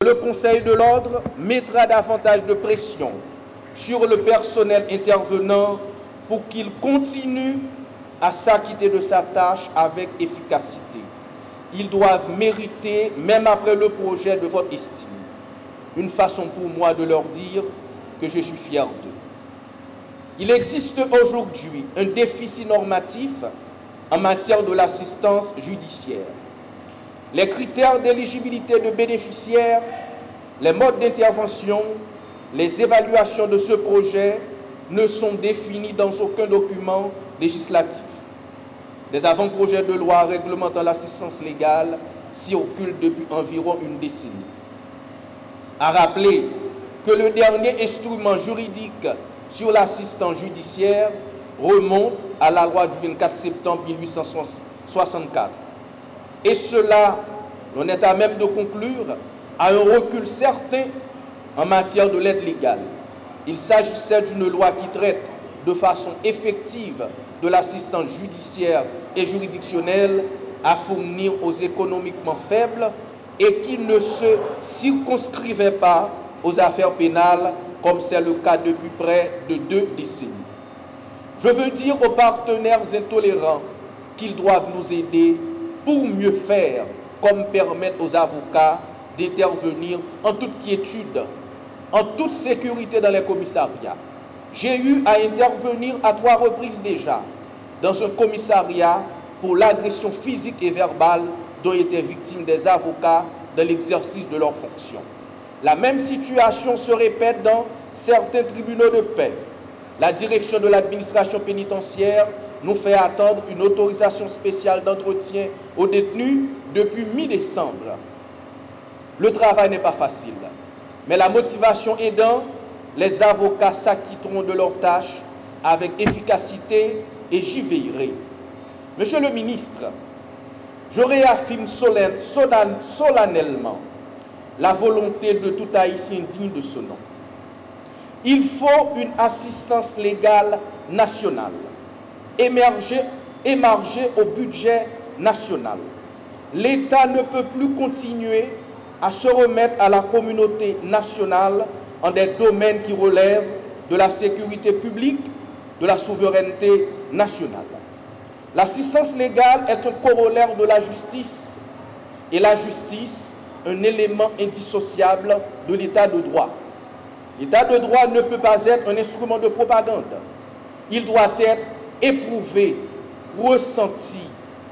Le Conseil de l'ordre mettra davantage de pression sur le personnel intervenant pour qu'il continue à s'acquitter de sa tâche avec efficacité. Ils doivent mériter, même après le projet, de votre estime. Une façon pour moi de leur dire que je suis fier d'eux. Il existe aujourd'hui un déficit normatif en matière de l'assistance judiciaire. Les critères d'éligibilité de bénéficiaires, les modes d'intervention, les évaluations de ce projet ne sont définis dans aucun document législatif. Des avant-projets de loi réglementant l'assistance légale circulent depuis environ une décennie. À rappeler que le dernier instrument juridique sur l'assistance judiciaire remonte à la loi du 24 septembre 1864. Et cela, l'on est à même de conclure, à un recul certain en matière de l'aide légale. Il s'agissait d'une loi qui traite de façon effective de l'assistance judiciaire et juridictionnelle à fournir aux économiquement faibles et qui ne se circonscrivait pas aux affaires pénales, comme c'est le cas depuis près de 2 décennies. Je veux dire aux partenaires intolérants qu'ils doivent nous aider pour mieux faire, comme permettre aux avocats d'intervenir en toute quiétude, en toute sécurité dans les commissariats. J'ai eu à intervenir à 3 reprises déjà dans un commissariat pour l'agression physique et verbale dont étaient victimes des avocats dans l'exercice de leurs fonctions. La même situation se répète dans certains tribunaux de paix. La direction de l'administration pénitentiaire nous fait attendre une autorisation spéciale d'entretien aux détenus depuis mi-décembre. Le travail n'est pas facile, mais la motivation aidant, les avocats s'acquitteront de leurs tâches avec efficacité et j'y veillerai. Monsieur le ministre, je réaffirme solennellement la volonté de tout Haïtien digne de ce nom. Il faut une assistance légale nationale, émarger au budget national. L'État ne peut plus continuer à se remettre à la communauté nationale en des domaines qui relèvent de la sécurité publique, de la souveraineté nationale. L'assistance légale est un corollaire de la justice et la justice, un élément indissociable de l'état de droit. L'état de droit ne peut pas être un instrument de propagande. Il doit être éprouvé, ressenti,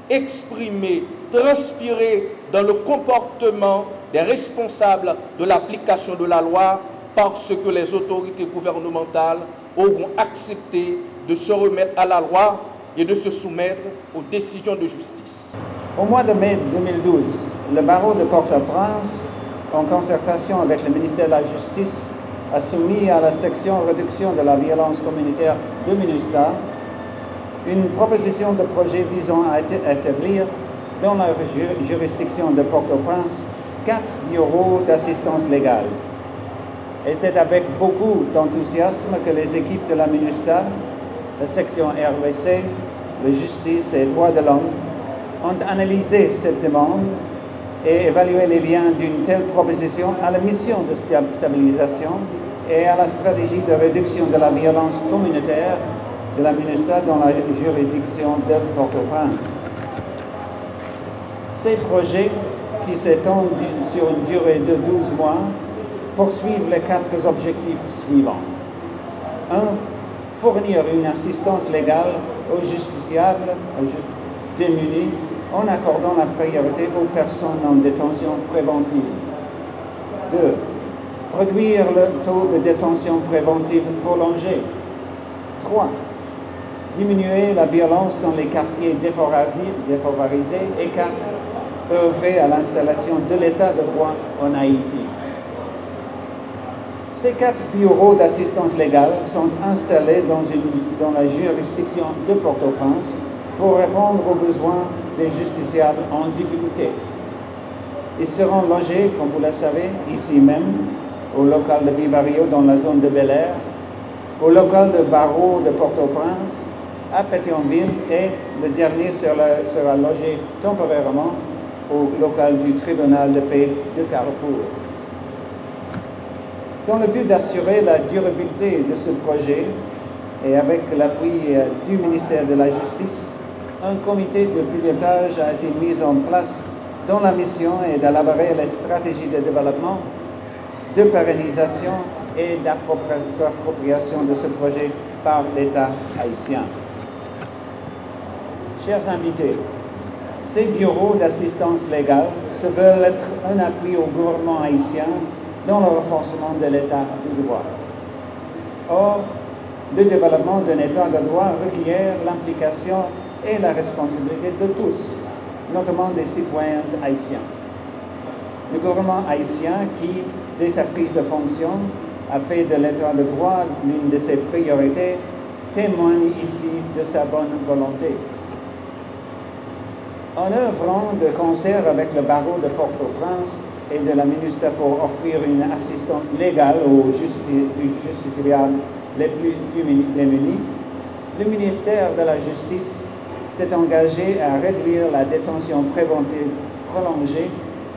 exprimé, transpiré dans le comportement des responsables de l'application de la loi parce que les autorités gouvernementales auront accepté de se remettre à la loi et de se soumettre aux décisions de justice. Au mois de mai 2012, le barreau de Port-au-Prince, en concertation avec le ministère de la Justice, a soumis à la section réduction de la violence communautaire de MINUSTAH une proposition de projet visant à établir dans la juridiction de Port-au-Prince 4 bureaux d'assistance légale. Et c'est avec beaucoup d'enthousiasme que les équipes de la MINUSTAH, la section RVC, la justice et droits de l'homme ont analysé cette demande et évalué les liens d'une telle proposition à la mission de stabilisation et à la stratégie de réduction de la violence communautaire de la MINUSTAH dans la juridiction de Port-au-Prince. Ces projets, qui s'étendent sur une durée de 12 mois, poursuivent les 4 objectifs suivants. 1. Fournir une assistance légale aux justiciables, aux démunis, en accordant la priorité aux personnes en détention préventive. 2. Réduire le taux de détention préventive prolongée. 3. Diminuer la violence dans les quartiers défavorisés. Et 4. Œuvrer à l'installation de l'état de droit en Haïti. Ces 4 bureaux d'assistance légale sont installés dans la juridiction de Port-au-Prince pour répondre aux besoins des justiciables en difficulté. Ils seront logés, comme vous le savez, ici même, au local de Vivario dans la zone de Bel-Air, au local de barreau de Port-au-Prince, à Pétionville, et le dernier sera logé temporairement au local du tribunal de paix de Carrefour. Dans le but d'assurer la durabilité de ce projet et avec l'appui du ministère de la Justice, un comité de pilotage a été mis en place dont la mission est d'élaborer les stratégies de développement, de pérennisation et d'appropriation de ce projet par l'État haïtien. Chers invités, ces bureaux d'assistance légale se veulent être un appui au gouvernement haïtien dans le renforcement de l'État du droit. Or, le développement d'un État de droit requiert l'implication et la responsabilité de tous, notamment des citoyens haïtiens. Le gouvernement haïtien, qui, dès sa prise de fonction, a fait de l'État de droit l'une de ses priorités, témoigne ici de sa bonne volonté. En œuvrant de concert avec le barreau de Port-au-Prince et de la ministre pour offrir une assistance légale aux justiciables les plus démunis, le ministère de la Justice s'est engagé à réduire la détention préventive prolongée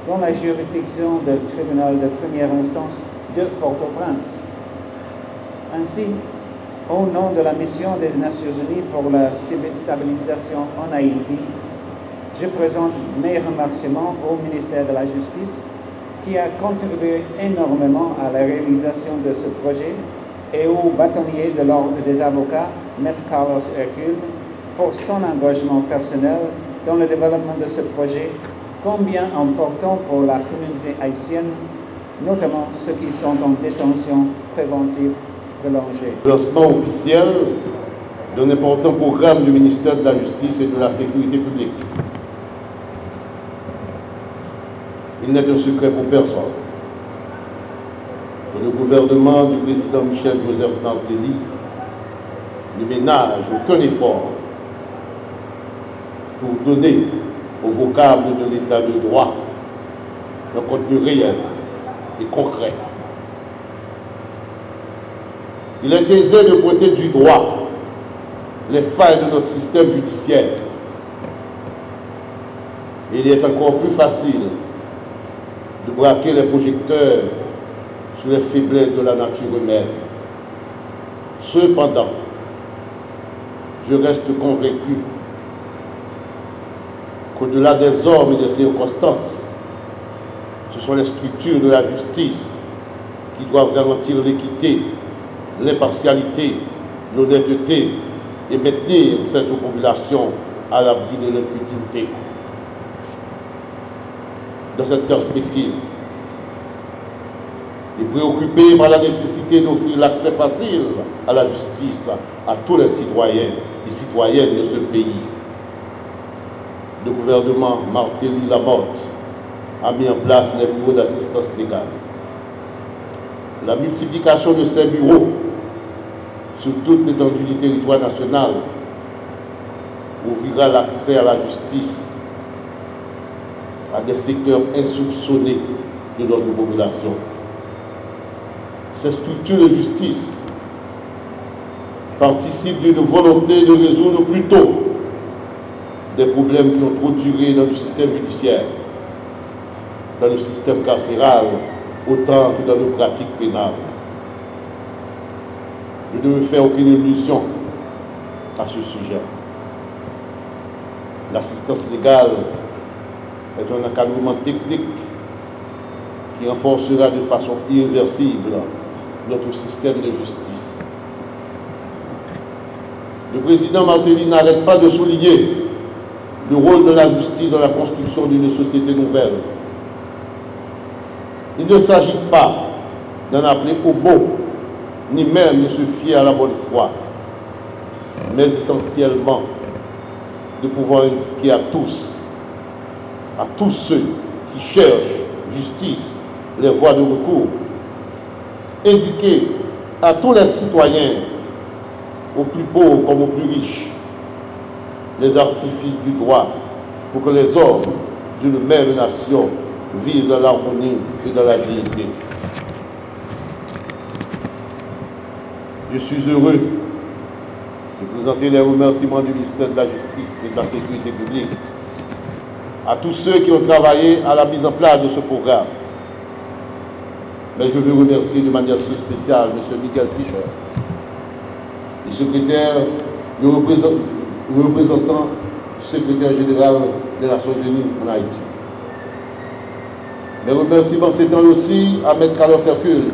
dans la juridiction du tribunal de première instance de Port-au-Prince. Ainsi, au nom de la mission des Nations Unies pour la stabilisation en Haïti, je présente mes remerciements au ministère de la Justice qui a contribué énormément à la réalisation de ce projet et au bâtonnier de l'Ordre des avocats, Maître Carlos Hercule, pour son engagement personnel dans le développement de ce projet, combien important pour la communauté haïtienne, notamment ceux qui sont en détention préventive prolongée. Le lancement officiel d'un important programme du ministère de la Justice et de la Sécurité publique. Il n'est un secret pour personne que le gouvernement du président Michel Joseph Martelly ne ménage aucun effort pour donner au vocable de l'état de droit un contenu réel et concret. Il est aisé de pointer du doigt les failles de notre système judiciaire. Il est encore plus facile de braquer les projecteurs sur les faiblesses de la nature humaine. Cependant, je reste convaincu qu'au-delà des hommes et des circonstances, ce sont les structures de la justice qui doivent garantir l'équité, l'impartialité, l'honnêteté et maintenir cette population à l'abri de l'impunité. Dans cette perspective, et préoccupé par la nécessité d'offrir l'accès facile à la justice à tous les citoyens et citoyennes de ce pays, le gouvernement Martelly-Lamotte a mis en place les bureaux d'assistance légale. La multiplication de ces bureaux sur toute l'étendue du territoire national ouvrira l'accès à la justice à des secteurs insoupçonnés de notre population. Ces structures de justice participent d'une volonté de résoudre plus tôt des problèmes qui ont trop duré dans le système judiciaire, dans le système carcéral, autant que dans nos pratiques pénales. Je ne me fais aucune illusion à ce sujet. L'assistance légale est un encadrement technique qui renforcera de façon irréversible notre système de justice. Le président Martelly n'arrête pas de souligner le rôle de la justice dans la construction d'une société nouvelle. Il ne s'agit pas d'en appeler au bon, ni même de se fier à la bonne foi, mais essentiellement de pouvoir indiquer à tous ceux qui cherchent justice, les voies de recours, indiquer à tous les citoyens, aux plus pauvres comme aux plus riches, les artifices du droit pour que les hommes d'une même nation vivent dans l'harmonie et dans la dignité. Je suis heureux de présenter les remerciements du ministère de la Justice et de la Sécurité publique à tous ceux qui ont travaillé à la mise en place de ce programme. Mais je veux remercier de manière tout spéciale M. Miguel Fischer, le secrétaire, le représentant du secrétaire général des Nations Unies en Haïti. Mes remerciements s'étendent aussi à M. Carlos Hercule,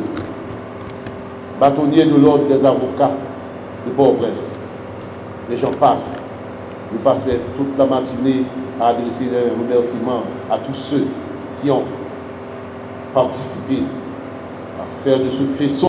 bâtonnier de l'ordre des avocats de Port-au-Prince. Les gens passent. Je passerai toute la matinée à adresser des remerciements à tous ceux qui ont participé à faire de ce faisceau